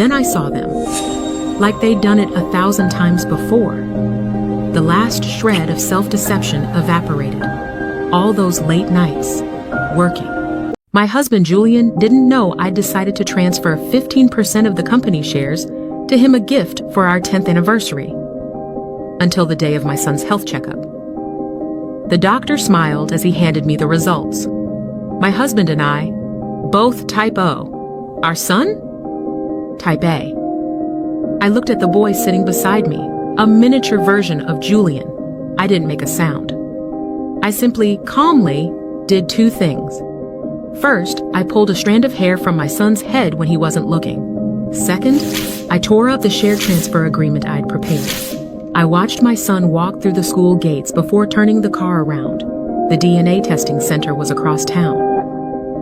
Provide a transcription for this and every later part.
Then I saw them, like they'd done it 1,000 times before. The last shred of self-deception evaporated. All those late nights, working. My husband Julian didn't know I'd decided to transfer 15% of the company shares to him, a gift for our 10th anniversary, until the day of my son's health checkup. The doctor smiled as he handed me the results. My husband and I, both type O. Our son? Type A. I looked at the boy sitting beside me, a miniature version of Julian. I didn't make a sound. I simply, calmly, did two things. First, I pulled a strand of hair from my son's head when he wasn't looking. Second, I tore up the share transfer agreement I'd prepared. I watched my son walk through the school gates before turning the car around. The DNA testing center was across town.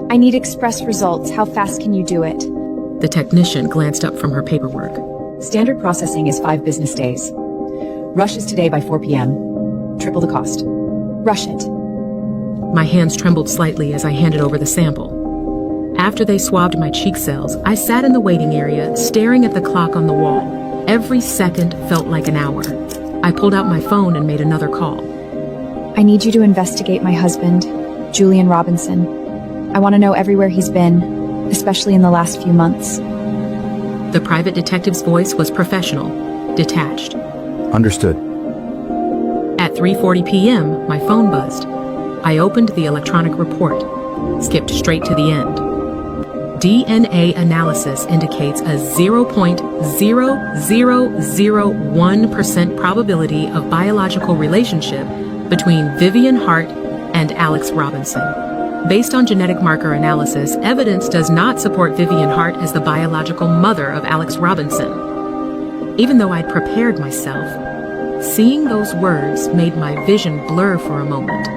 I need express results. How fast can you do it? The technician glanced up from her paperwork. Standard processing is 5 business days. Rush is today by 4 p.m. Triple the cost. Rush it. My hands trembled slightly as I handed over the sample. After they swabbed my cheek cells, I sat in the waiting area, staring at the clock on the wall. Every second felt like an hour. I pulled out my phone and made another call. I need you to investigate my husband, Julian Robinson. I want to know everywhere he's been, especially in the last few months. The private detective's voice was professional, detached. Understood. At 3:40 p.m., my phone buzzed. I opened the electronic report, skipped straight to the end. DNA analysis indicates a 0.0001% probability of biological relationship between Vivian Hart and Alex Robinson. Based on genetic marker analysis, evidence does not support Vivian Hart as the biological mother of Alex Robinson. Even though I'd prepared myself, seeing those words made my vision blur for a moment.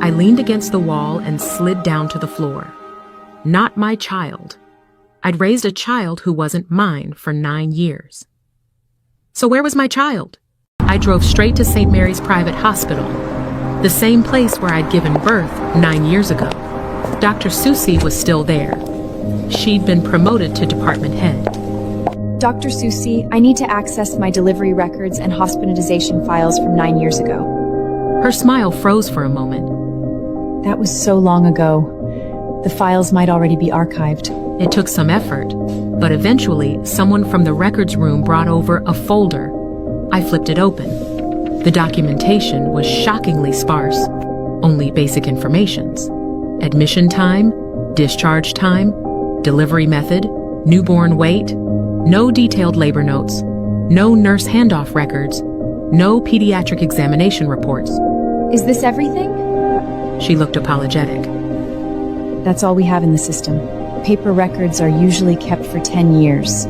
I leaned against the wall and slid down to the floor. Not my child. I'd raised a child who wasn't mine for 9 years. So where was my child? I drove straight to St. Mary's Private Hospital, the same place where I'd given birth 9 years ago. Dr. Susie was still there. She'd been promoted to department head. Dr. Susie, I need to access my delivery records and hospitalization files from 9 years ago. Her smile froze for a moment. That was so long ago. The files might already be archived. It took some effort, but eventually someone from the records room brought over a folder. I flipped it open. The documentation was shockingly sparse. Only basic informations. Admission time, discharge time, delivery method, newborn weight, no detailed labor notes, no nurse handoff records, no pediatric examination reports. Is this everything? She looked apologetic. That's all we have in the system. Paper records are usually kept for 10 years.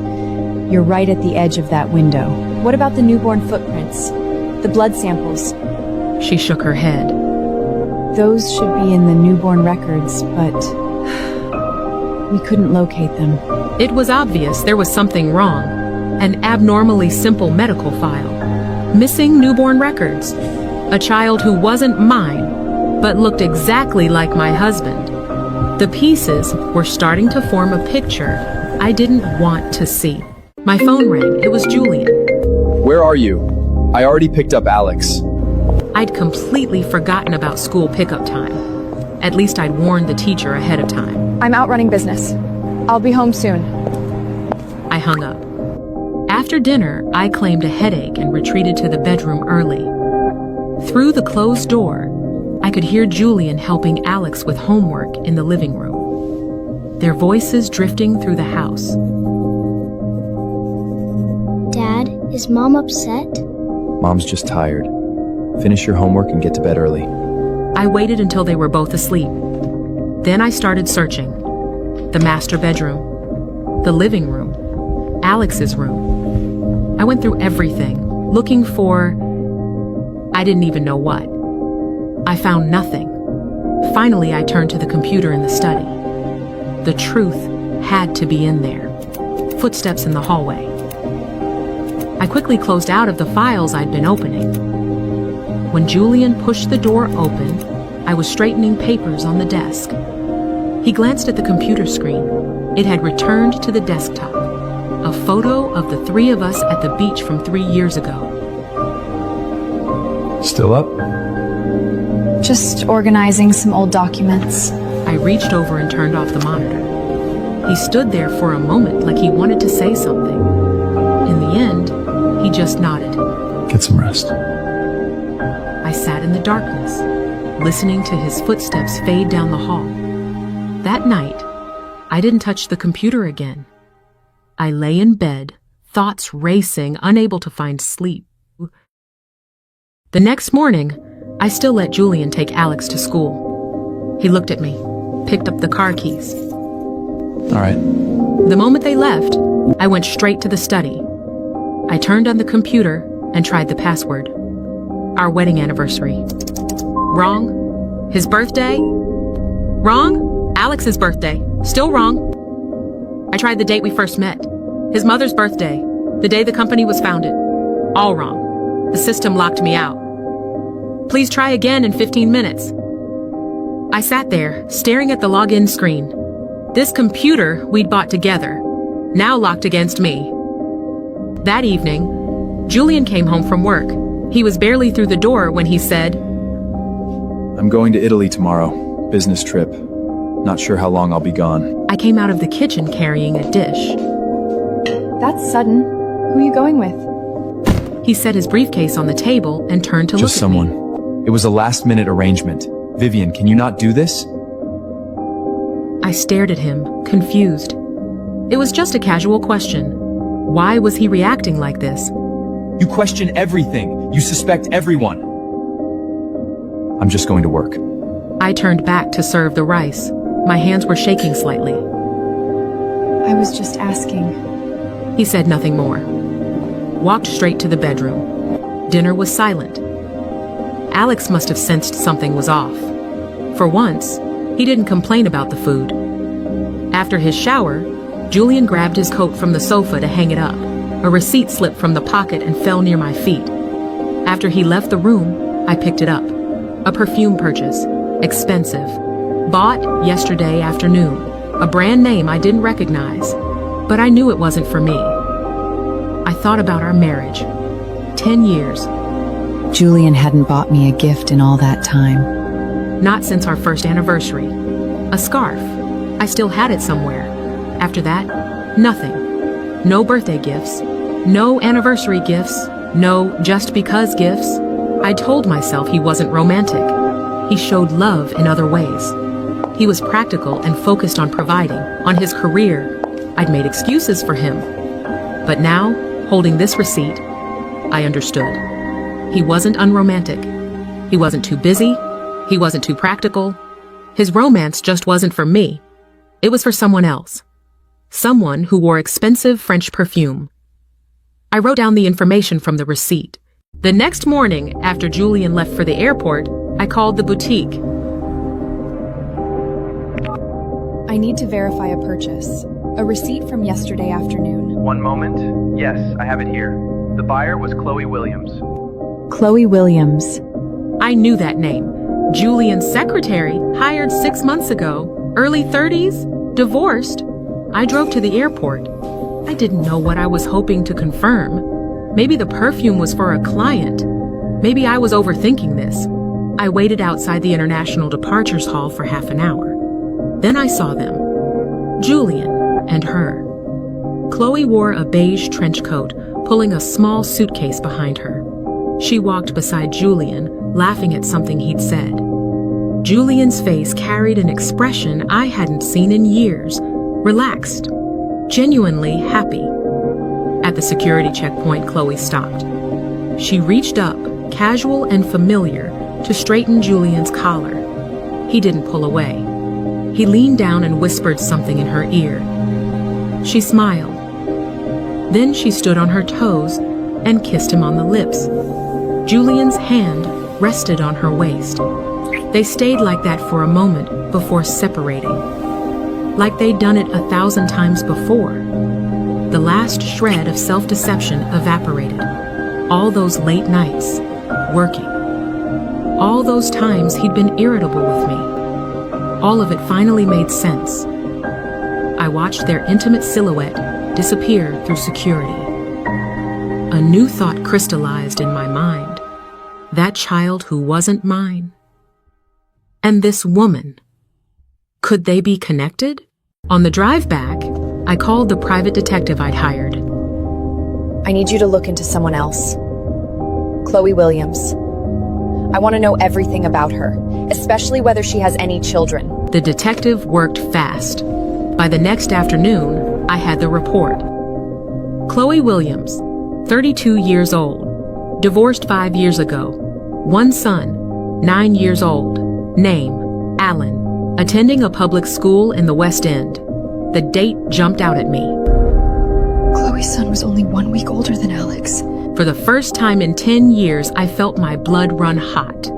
You're right at the edge of that window. What about the newborn footprints? The blood samples? She shook her head. Those should be in the newborn records, but we couldn't locate them. It was obvious there was something wrong. An abnormally simple medical file. Missing newborn records. A child who wasn't mine, but looked exactly like my husband. The pieces were starting to form a picture I didn't want to see. My phone rang. It was Julian. Where are you? I already picked up Alex. I'd completely forgotten about school pickup time. At least I'd warned the teacher ahead of time. I'm out running business. I'll be home soon. I hung up. After dinner, I claimed a headache and retreated to the bedroom early. Through the closed door, I could hear Julian helping Alex with homework in the living room. Their voices drifting through the house. Dad, is Mom upset? Mom's just tired. Finish your homework and get to bed early. I waited until they were both asleep. Then I started searching. The master bedroom, the living room, Alex's room. I went through everything, looking for... I didn't even know what. I found nothing. Finally, I turned to the computer in the study. The truth had to be in there. Footsteps in the hallway. I quickly closed out of the files I'd been opening. When Julian pushed the door open, I was straightening papers on the desk. He glanced at the computer screen. It had returned to the desktop. photo of the three of us at the beach from 3 years ago. Still up? Just organizing some old documents. I reached over and turned off the monitor. He stood there for a moment like he wanted to say something. In the end, he just nodded. Get some rest. I sat in the darkness, listening to his footsteps fade down the hall. That night, I didn't touch the computer again. I lay in bed, thoughts racing, unable to find sleep. The next morning, I still let Julian take Alex to school. He looked at me, picked up the car keys. All right. The moment they left, I went straight to the study. I turned on the computer and tried the password. Our wedding anniversary. Wrong. His birthday. Wrong. Alex's birthday. Still wrong. I tried the date we first met. His mother's birthday. The day the company was founded. All wrong. The system locked me out. Please try again in 15 minutes. I sat there, staring at the login screen. This computer we'd bought together, now locked against me. That evening, Julian came home from work. He was barely through the door when he said, I'm going to Italy tomorrow. Business trip. Not sure how long I'll be gone. I came out of the kitchen carrying a dish. That's sudden. Who are you going with? He set his briefcase on the table and turned to look at me. Just someone. It was a last-minute arrangement. Vivian, can you not do this? I stared at him, confused. It was just a casual question. Why was he reacting like this? You question everything. You suspect everyone. I'm just going to work. I turned back to serve the rice. My hands were shaking slightly. I was just asking. He said nothing more. Walked straight to the bedroom. Dinner was silent. Alex must have sensed something was off. For once, he didn't complain about the food. After his shower, Julian grabbed his coat from the sofa to hang it up. A receipt slipped from the pocket and fell near my feet. After he left the room, I picked it up. A perfume purchase. Expensive. Bought yesterday afternoon. A brand name I didn't recognize. But I knew it wasn't for me. I thought about our marriage. 10 years. Julian hadn't bought me a gift in all that time. Not since our first anniversary. A scarf. I still had it somewhere. After that, nothing. No birthday gifts. No anniversary gifts. No just because gifts. I told myself he wasn't romantic. He showed love in other ways. He was practical and focused on providing, on his career. I'd made excuses for him. But now, holding this receipt, I understood. He wasn't unromantic. He wasn't too busy. He wasn't too practical. His romance just wasn't for me. It was for someone else. Someone who wore expensive French perfume. I wrote down the information from the receipt. The next morning, after Julian left for the airport, I called the boutique. I need to verify a purchase. A receipt from yesterday afternoon. One moment. Yes, I have it here. The buyer was Chloe Williams. Chloe Williams. I knew that name. Julian's secretary, hired 6 months ago. Early 30s, divorced. I drove to the airport. I didn't know what I was hoping to confirm. Maybe the perfume was for a client. Maybe I was overthinking this. I waited outside the International Departures Hall for half an hour. Then I saw them. Julian and her. Chloe wore a beige trench coat, pulling a small suitcase behind her. She walked beside Julian, laughing at something he'd said. Julian's face carried an expression I hadn't seen in years. Relaxed. Genuinely happy. At the security checkpoint, Chloe stopped. She reached up, casual and familiar, to straighten Julian's collar. He didn't pull away. He leaned down and whispered something in her ear. She smiled. Then she stood on her toes and kissed him on the lips. Julian's hand rested on her waist. They stayed like that for a moment before separating. Like they'd done it 1,000 times before. The last shred of self-deception evaporated. All those late nights, working. All those times he'd been irritable with me. All of it finally made sense. I watched their intimate silhouette disappear through security. A new thought crystallized in my mind. That child who wasn't mine. And this woman. Could they be connected? On the drive back, I called the private detective I'd hired. I need you to look into someone else. Chloe Williams. I want to know everything about her, especially whether she has any children. The detective worked fast. By the next afternoon, I had the report. Chloe Williams, 32 years old, divorced 5 years ago, one son, 9 years old, name, Alan, attending a public school in the West End. The date jumped out at me. Chloe's son was only 1 week older than Alex. For the first time in 10 years, I felt my blood run hot.